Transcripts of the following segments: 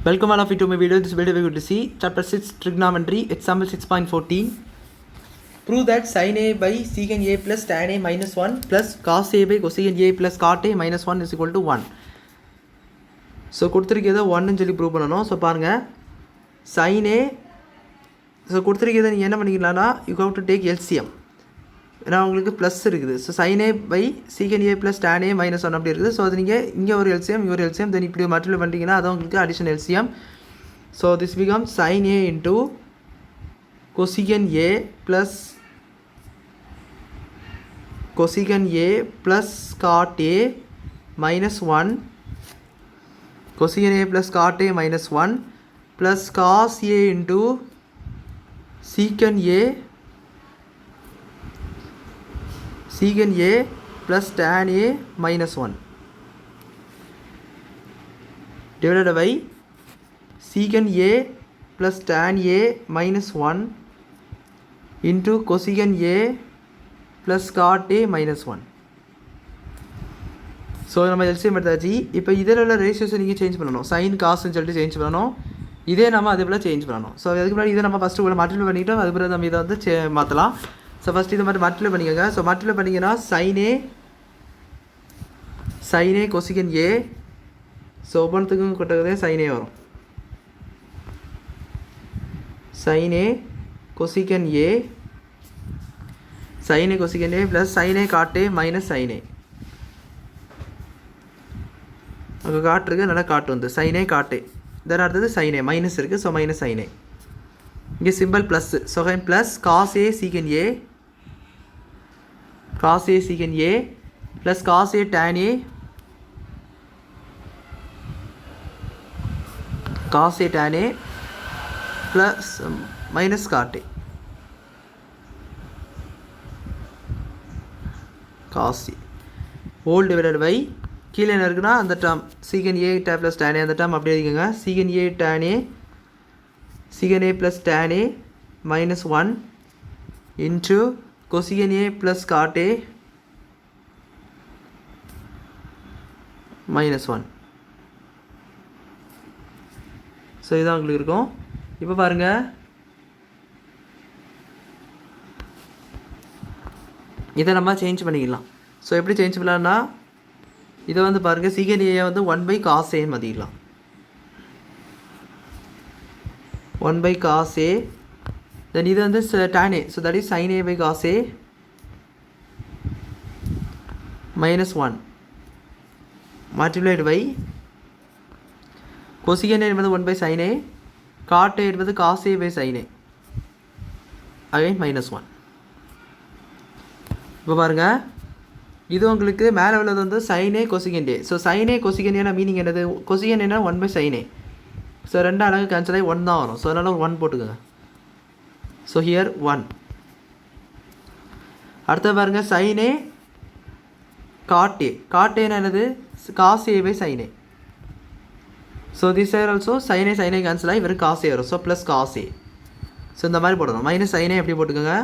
Welcome all of you to my video. This video we are going to see chapter 6 trigonometry example 6.14. Prove that sin a by secant a plus tan a minus 1 plus cos a by cosecant a plus cot a minus 1 is equal to 1. So கொடுத்திருக்கிறது 1 ன்னு சொல்லி prove பண்ணனும். So பாருங்க sin a so கொடுத்திருக்கிறது நீங்க என்ன பண்ணிக்கலாம்னா you have to take LCM. ஏன்னா உங்களுக்கு ப்ளஸ் இருக்குது. So sin a by secant a plus tan a minus 1 அப்படி இருக்குது. ஸோ அது நீங்கள் இங்கே ஒரு LCM இங்கே ஒரு LCM தென் இப்படி மல்டிப்ளை பண்ணிட்டீங்கன்னா அது உங்களுக்கு addition LCM. So this become sin a into cosecant a plus cot a minus 1 cosecant a plus cot a minus 1 plus cos a into secant a plus tan a minus 1 divided by secant a plus tan a minus 1 into cosecant a plus cot a minus 1. So நம்ம LCM எடுத்தாச்சு. இப்போ இதில் உள்ள ரேஷியோஸை நீங்கள் change பண்ணணும். Sign காசுன்னு சொல்லிட்டு change பண்ணணும். இதே நம்ம அதே போல் சேஞ்ச் பண்ணணும். ஸோ அதுக்கு முன்னாடி இதை நம்ம ஃபஸ்ட்டு கூட மல்டிப்ளை பண்ணிக்கிட்டோம். அது பிறகு நம்ம இதை வந்து மாற்றலாம். ஸோ ஃபஸ்ட்டு இதை மாதிரி மல்டிப்ளை பண்ணிக்கோங்க. ஸோ மல்டிப்ளை பண்ணிங்கன்னா sin a cosecant a. So ஒவ்வொன்றுத்துக்கும் கொட்டதே sin a வரும். sin a cosecant a plus sin a cot a minus sin a. அங்கே காட் இருக்குது, நல்லா காட்டு வந்து sin a cot a. தென் அடுத்தது sin a மைனஸ் இருக்குது. So minus sin a. இங்கே simple plus. So plus cos a secant a plus cos a tan a plus minus cot a cos a whole divided by கீழே என்ன இருக்குன்னா அந்த term secant a plus tan a அந்த term அப்படியே இருக்குங்க. secant a plus tan a minus 1 into cosecant a plus cot a minus 1. So இதுதான் உங்களுக்கு இருக்கும். இப்போ பாருங்கள், இதை நம்ம சேஞ்ச் பண்ணிக்கலாம். ஸோ எப்படி சேஞ்ச் பண்ணலாம்னா இதை வந்து பாருங்கள், secant a வந்து 1 cos a மாற்றிக்கலாம். 1 cos a. then இது வந்து tan a. so that is sin a by cos a minus 1 multiplied by cosecant a என்பது 1 sin a, cot a என்பது cos a by sin a again minus 1. இப்போ பாருங்க, இது உங்களுக்கு மேலே உள்ளது வந்து sin a cosecant a. So sin a cosecant a meaning என்னது? cosecant a 1 sin a. So ரெண்டு அழகு கேன்சல் ஆகி 1 தான் வரும். ஸோ அதனால் 1 போட்டுக்கோங்க. So here 1. அடுத்த பாருங்கள், sin a cot a. cot a என்னது? cos a by sin a. So this are also sin a cancel ஆகி வெறும் cos a வரும். So plus cos a. So இந்த மாதிரி போடணும். மைனஸ் sin a எப்படி போட்டுக்கோங்க.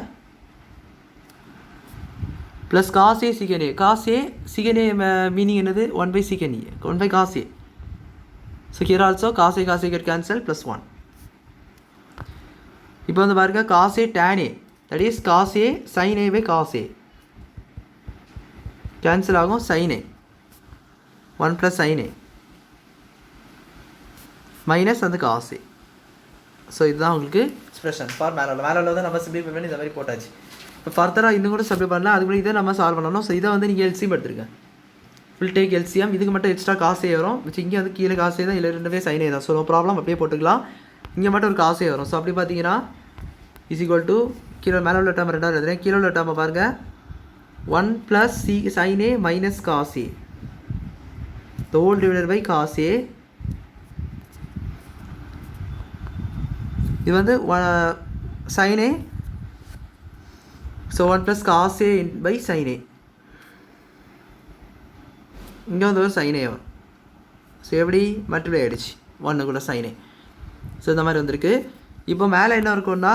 Plus cos a secant a. cos a secant a meaning என்னது? 1 secant a. 1 cos a. So here also cos a get cancel plus 1. இப்போ வந்து பாருங்க, cos a tan a, that is cos a sin a by cos a cancel ஆகும். sin a 1 plus sin a minus அந்த cos a. So இதுதான் உங்களுக்கு expression for மேலே உள்ளதை நம்ம சிம்பிளிஃபை பண்ணி இந்த மாதிரி போட்டாச்சு. இப்போ ஃபர்தராக இன்னும் கூட சிம்பிள் பண்ணலாம். அதுக்கு இதை நம்ம சால்வ் பண்ணணும். ஸோ இதை வந்து நீங்கள் எல்சிஎம் எடுத்துருக்கேன். Full take LCM. இதுக்கு மட்டும் எக்ஸ்ட்ரா cos a வரும். வச்சு இங்கே வந்து கீழே cos a தான், இல்லை ரெண்டுமே sin a தான். ஸோ நோ ப்ராப்ளம், அப்படியே போட்டுக்கலாம். இங்கே மட்டும் ஒரு cos a வரும். ஸோ அப்படி பார்த்தீங்கன்னா இஸ் ஈக்குவல் டு கீழே மேலே உள்ள டேர்ம் ரெண்டாவது எழுதுறேன். கீழே உள்ள டேர்மை பாருங்கள், 1 plus sin a minus cos a the whole divided by cos a. இது வந்து sin a. So 1 plus cos a by sin a. இங்கே வந்து ஒரு sin a வரும். ஸோ எப்படி மல்டிப்ளை ஆகிடுச்சு 1 கூட sin a. ஸோ இந்த மாதிரி வந்திருக்கு. இப்போ மேலே என்ன இருக்கும்னா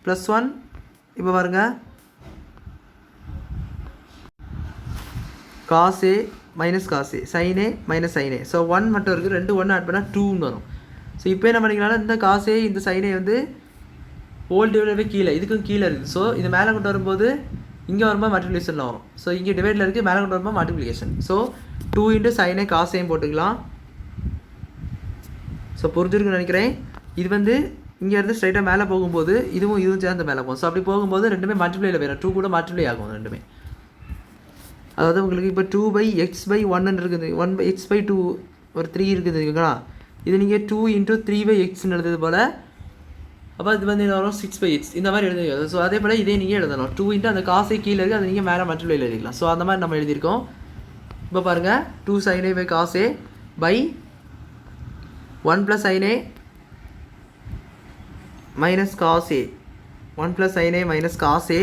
ப்ளஸ் 1. இப்போ பாருங்கள், cos a minus cos a, sin a minus sin a. So 1 மட்டும் இருக்குது, 2 1 ஆட் பண்ணால் 2ன்னு வரும். ஸோ இப்போ என்ன பண்ணிக்கலாம்னா இந்த காசே இந்த சைனே வந்து ஹோல் டிவைட் பை கீழே இதுக்கும் கீழே இருக்குது. ஸோ இது மேலே கொண்டு வரும்போது இங்கே வரும்போது மல்டிப்ளிகேஷனில் வரும். ஸோ இங்கே டிவைடில் இருக்குது, மேலே கொண்டு வரும்போது மல்டிப்ளிகேஷன். ஸோ 2 இன்ட்டு சைனே காசையும் போட்டுக்கலாம். ஸோ புரிஞ்சிருக்குன்னு நினைக்கிறேன். இது வந்து இங்கேருந்து ஸ்ட்ரைட்டாக மேலே போகும்போது இதுவும் சேர்ந்து மேலே போகும். ஸோ அப்படி போகும்போது ரெண்டுமே மல்டிப்ளையில் போயிடும். 2 கூட மல்டிப்ளை ஆகும் ரெண்டுமே. அதாவது உங்களுக்கு இப்போ 2/x/1 இருக்குது, 1/x/2 ஒரு 3 இருக்குதுங்களா. இது நீங்கள் 2 × 3/xன்னு எழுதுறது போல். அப்போ இது வந்து என்ன வரும் 6/x இந்த மாதிரி எழுதுங்க. ஸோ அதே போல் இதே நீங்கள் எழுதணும். 2 இன்ட்டு அந்த காசே கீழே இருக்குது, அதை நீங்கள் மேலே மல்டிப்ளையில் எழுதிக்கலாம். ஸோ அந்த மாதிரி நம்ம எழுதியிருக்கோம். இப்போ பாருங்கள் 2 sin A cos A by 1 + sin A minus cos A, 1 + sin A minus cos A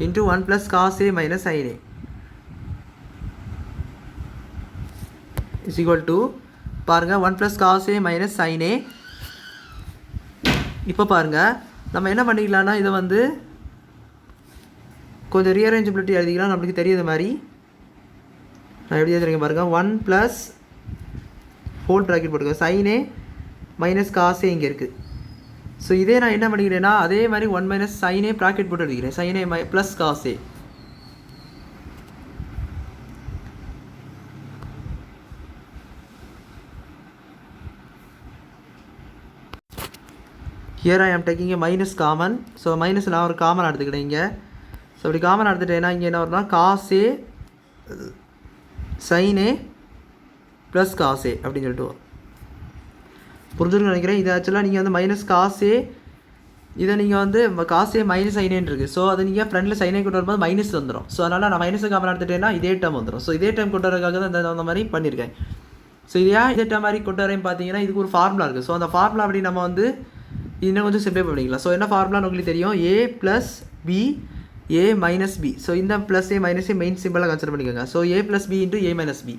into 1 + cos A minus sin A is equal to பாருங்கள் 1 + cos A minus sin A. இப்போ பாருங்கள் நம்ம என்ன பண்ணிக்கலாம்னா இதை வந்து கொஞ்சம் ரீஅரேஞ்சபிலிட்டி எழுதிக்கலாம். நம்மளுக்கு தெரியுது மாதிரி நான் எப்படி எழுதுறீங்க பாருங்கள். 1 + ஹோல் ப்ராக்கெட் போட்டுக்கோங்க, sin A minus cos A இங்கே இருக்குது. ஸோ இதே நான் என்ன பண்ணிக்கிறேன்னா அதே மாதிரி 1 - sin A ப்ராக்கெட் போட்டு எழுதிக்கிறேன், sin A + cos A. Here I am taking a minus common. So minus நான் ஒரு காமன் எடுத்துக்கிட்டேன் இங்கே. ஸோ அப்படி காமன் எடுத்துட்டேன்னா இங்கே என்ன வரும்னா cos A sin A + cos A அப்படின்னு சொல்லிட்டு வரும். புரிஞ்சுன்னு நினைக்கிறேன். இது ஆக்சுவலாக நீங்கள் வந்து மைனஸ் cos A, இதை நீங்கள் வந்து cos A minus sin A இருக்குது. ஸோ அதை நீங்கள் ஃப்ரெண்டில் sin A கொண்டு வரும்போது மைனஸ் வந்துடும். ஸோ அதனால் நான் மைனஸ் காமன் எடுத்துட்டேன்னா இதே டேர்ம் வந்துடும். ஸோ இதே டேர்ம் கொண்டு வரதுக்காக தான் அந்த மாதிரி பண்ணியிருக்கேன். ஸோ இதே டேர்ம் மாதிரி கொண்டு வரேன்னு பார்த்தீங்கன்னா இதுக்கு ஒரு ஃபார்முலா இருக்குது. ஸோ அந்த ஃபார்முலா அப்படி நம்ம வந்து இன்னும் கொஞ்சம் சிம்பிளை பண்ணிக்கலாம். ஸோ என்ன ஃபார்முலான்னு உங்களுக்கு தெரியும், A + B A - B. So இந்த plus A minus A main சிம்பிளாக கன்சிடர் பண்ணிக்கோங்க. So A + B × A - B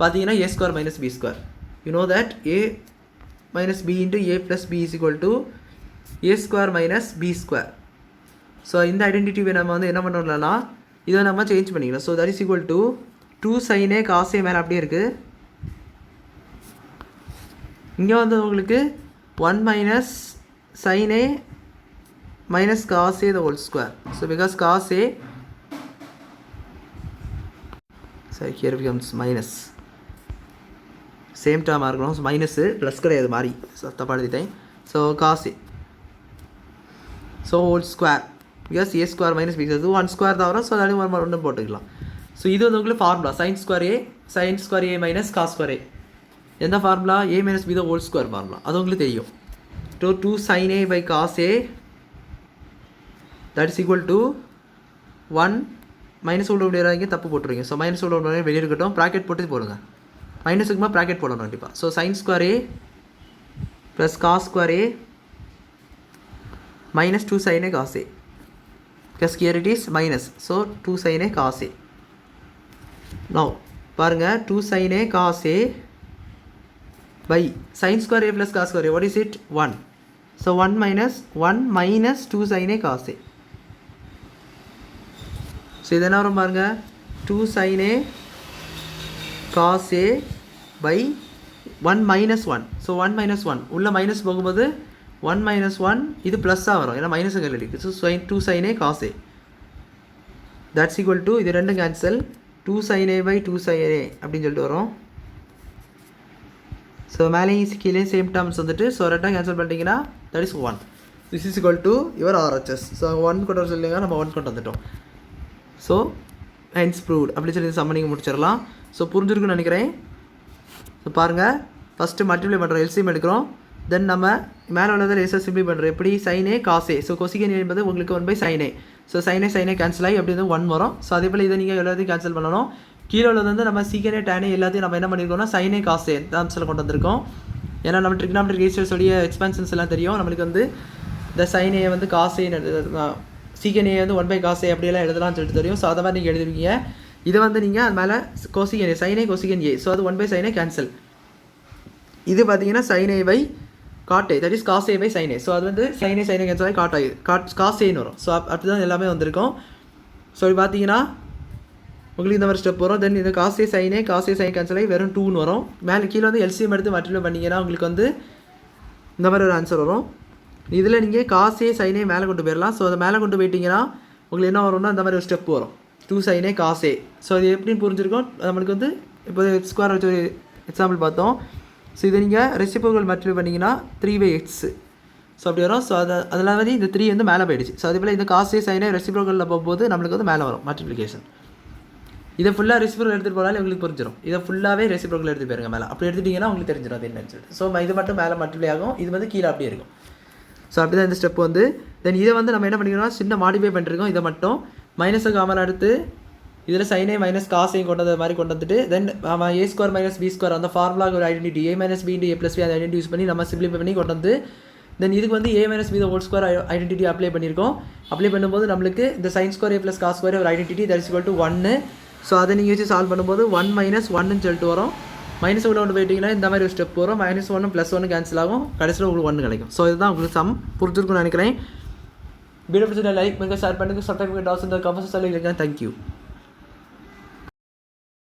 பார்த்தீங்கன்னா A² - B². You know that A - B × A + B is equal to A² - B². So இந்த ஐடென்டிட்டிவை நம்ம வந்து என்ன பண்ணுறோம்னா இதை நம்ம சேஞ்ச் பண்ணிக்கலாம். So that is equal to 2 sin A cos A மேலே அப்படியே இருக்குது. இங்கே வந்து உங்களுக்கு 1 - sin A minus cos A the whole square. So because cos A, so here becomes minus. Same term ஆகணும். ஸோ மைனஸு ப்ளஸ் கிடையாது மாதிரி தப்பாக எழுதிட்டேன். So cos A, so whole square because A² - B அது 1 ஸ்கொயர் தான் வரும். So அதாவது ஒன்று போட்டுக்கலாம். ஸோ இது வந்து உங்களுக்கு formula sin² A minus cos² A. எந்த formula A - B the whole square formula, அது உங்களுக்கு தெரியும். 2 sin A by cos A that is equal to 1 minus உள்ள முடியாதீங்க, தப்பு போட்டுருவீங்க. ஸோ மைனஸ் உள்ள வெளியே இருக்கட்டும், ப்ராக்கெட் போட்டு போடுங்க. மைனஸுக்குமா ப்ராக்கெட் போடணும் கண்டிப்பாக. So sin² A + cos² A minus 2 sin A cos A, because here it is minus. So 2 sin A cos A. now பாருங்கள் 2 sin A cos A by sin² A + cos² A, what is it? 1. So 1 minus 2 sin A cos A. So இது என்ன வரும் பாருங்கள் 2 sin A cos A by 1 - 1. So 1 - 1 உள்ள minus போகும்போது 1 - 1 இது ப்ளஸ்ஸாக வரும், ஏன்னா மைனஸ் கையில் இருக்குது. So 2 sin A cos A that's equal to இது ரெண்டும் cancel 2 sin A by 2 sin A அப்படின்னு சொல்லிட்டு வரும். ஸோ மேலேயும் கீழே சேம் டேர்ம்ஸ் வந்துட்டு ஸோ ரெண்டாக கேன்சல் பண்ணிட்டீங்கன்னா that is 1. This is equal to your RHS. So 1 கொண்டு வர சொல்லுங்க, நம்ம 1 கொண்டு வந்துட்டோம். ஸோ ஹென்ஸ் ப்ரூவ்ட் அப்படி சொல்லி சம்மனிங் முடிச்சிடலாம். ஸோ புரிஞ்சிருக்குன்னு நினைக்கிறேன். ஸோ பாருங்கள் ஃபஸ்ட்டு மல்டிப்ளை பண்ணுறோம், எல்சிஎம் எடுக்கிறோம். தென் நம்ம மேலே உள்ளதை லேசாக சிம்பிளை பண்ணுறோம். எப்படி sin A cos A. So கொசிகன் என்பது உங்களுக்கு 1/sin A. So sin A cancel ஆகி அப்படி வந்து 1 வரும். ஸோ அதே போல் இதை நீங்கள் எல்லாத்தையும் கேன்சல் பண்ணணும். கீழே உள்ளது வந்து நம்ம sec A tan A எல்லாத்தையும் நம்ம என்ன பண்ணியிருக்கோம்னா sin A cos A டேர்ம்ஸில் கொண்டு வந்திருக்கோம். ஏன்னா நம்ம ட்ரிக்னாமெட்ரிக் ரேஷியோஸோடைய எக்ஸ்பான்ஷன்ஸ் எல்லாம் தெரியும் நம்மளுக்கு. வந்து இந்த sin A வந்து cos A sec A வந்து 1/cos A அப்படியெல்லாம் எழுதலாம்னு சொல்லிட்டு தெரியும். ஸோ அதை மாதிரி நீங்கள் எழுதுவீங்க. இதை வந்து நீங்கள் அது மேலே கொசிகன் A sin A cosecant A. So அது 1/sin A கேன்சல். இது பார்த்தீங்கன்னா sin A by cot A, that is cos A by sin A. So அது வந்து sin A கேன்சல் ஆகி cos A ன்னு வரும். ஸோ அப்படி தான் எல்லாமே வந்திருக்கும். ஸோ இது பார்த்தீங்கன்னா உங்களுக்கு இந்த மாதிரி ஸ்டெப் வரும். தென் இந்த cos A sin கேன்சல் ஆகி வெறும் 2ன்னு வரும். மேலே கீழே வந்து எல்சிஎம் எடுத்து மல்டிப்ளை பண்ணிங்கன்னா உங்களுக்கு வந்து இந்த மாதிரி ஒரு ஆன்சர் வரும். இதில் நீங்கள் காசே சைனே மேலே கொண்டு போயிடலாம். ஸோ அதை மேலே கொண்டு போயிட்டீங்கன்னா உங்களுக்கு என்ன வரும்னா இந்த மாதிரி ஒரு ஸ்டெப் வரும், 2 சைனே காசே. ஸோ அது எப்படின்னு புரிஞ்சிருக்கும் நம்மளுக்கு வந்து. இப்போ ஸ்கொயர் வச்சு ஒரு எக்ஸாம்பிள் பார்த்தோம். ஸோ இதை நீங்கள் ரெசிப்ரோக்கல் மல்டிப்ளை பண்ணிங்கன்னா 3/x. ஸோ அப்படி வரும். ஸோ அதில் வந்து இந்த 3 வந்து மேலே போயிடுச்சு. ஸோ அதே போல் இந்த காசே சைனே ரெசிப்ரோக்கலில் போகும்போது நம்மளுக்கு வந்து மேலே வரும் மல்டிப்ளிகேஷன். இதை ஃபுல்லாக ரெசிப்ரோக்கல் எடுத்துகிட்டு போனாலும் உங்களுக்கு புரிஞ்சிடும். இதை ஃபுல்லாகவே ரெசிப்ரோக்கல் எடுத்து போயிருங்க மேலே. அப்படி எடுத்துட்டிங்கன்னா உங்களுக்கு தெரிஞ்சிடும் அது என்னன்னு சொல்லிட்டு. ஸோ இது மட்டும் மேலே மல்டிப்ளை ஆகும், இது வந்து கீழே அப்படியே இருக்கும். ஸோ அப்படி தான் இந்த ஸ்டெப் வந்து. தென் இதை வந்து நம்ம என்ன பண்ணிக்கிறோம், சின்ன மாடிஃபை பண்ணிருக்கோம். இதை மட்டும் மைனஸை காமன் எடுத்து இதில் சைனே மைனஸ் காசையும் கொண்டு வந்த மாதிரி கொண்டு வந்துட்டு தென் a² மைனஸ் b² அந்த ஃபார்முலாவுக்கு ஒரு identity a minus b into a plus b அந்த ஐடென்டிட்டி யூஸ் பண்ணி நம்ம சிம்பிளிஃபை பண்ணி கொண்டு வந்து தென் இதுக்கு வந்து a மைனஸ் b ஹோல்² ஐடென்டிட்டி அப்ளை பண்ணியிருக்கோம். அப்ளை பண்ணும்போது நம்மளுக்கு இந்த sin² a ப்ளஸ் cos² ஒரு identity that is equal to 1. So அதை நீங்கள் வச்சு சால்வ் பண்ணும்போது 1 மைனஸ் 1ன்னு சொல்லிட்டு வரும். மைனஸ் உள்ள கொண்டு போயிட்டீங்கன்னா இந்த மாதிரி ஒரு ஸ்டெப் வரும். -1 +1 கேன்சல் ஆகும், கடைசியில் உங்களுக்கு 1 கிடைக்கும். ஸோ இதுதான் உங்களுக்கு சம் புரிஞ்சிருக்குன்னு நினைக்கிறேன். வீடியோ பிடிச்ச லைக் பண்ணுங்கள், ஷேர் பண்ணுங்கள், சப்ஸ்கிரைப் பண்ணுங்கள். டாஸ் இந்த கமெண்ட்ஸ் சொல்லியிருக்கேன். தேங்க்யூ.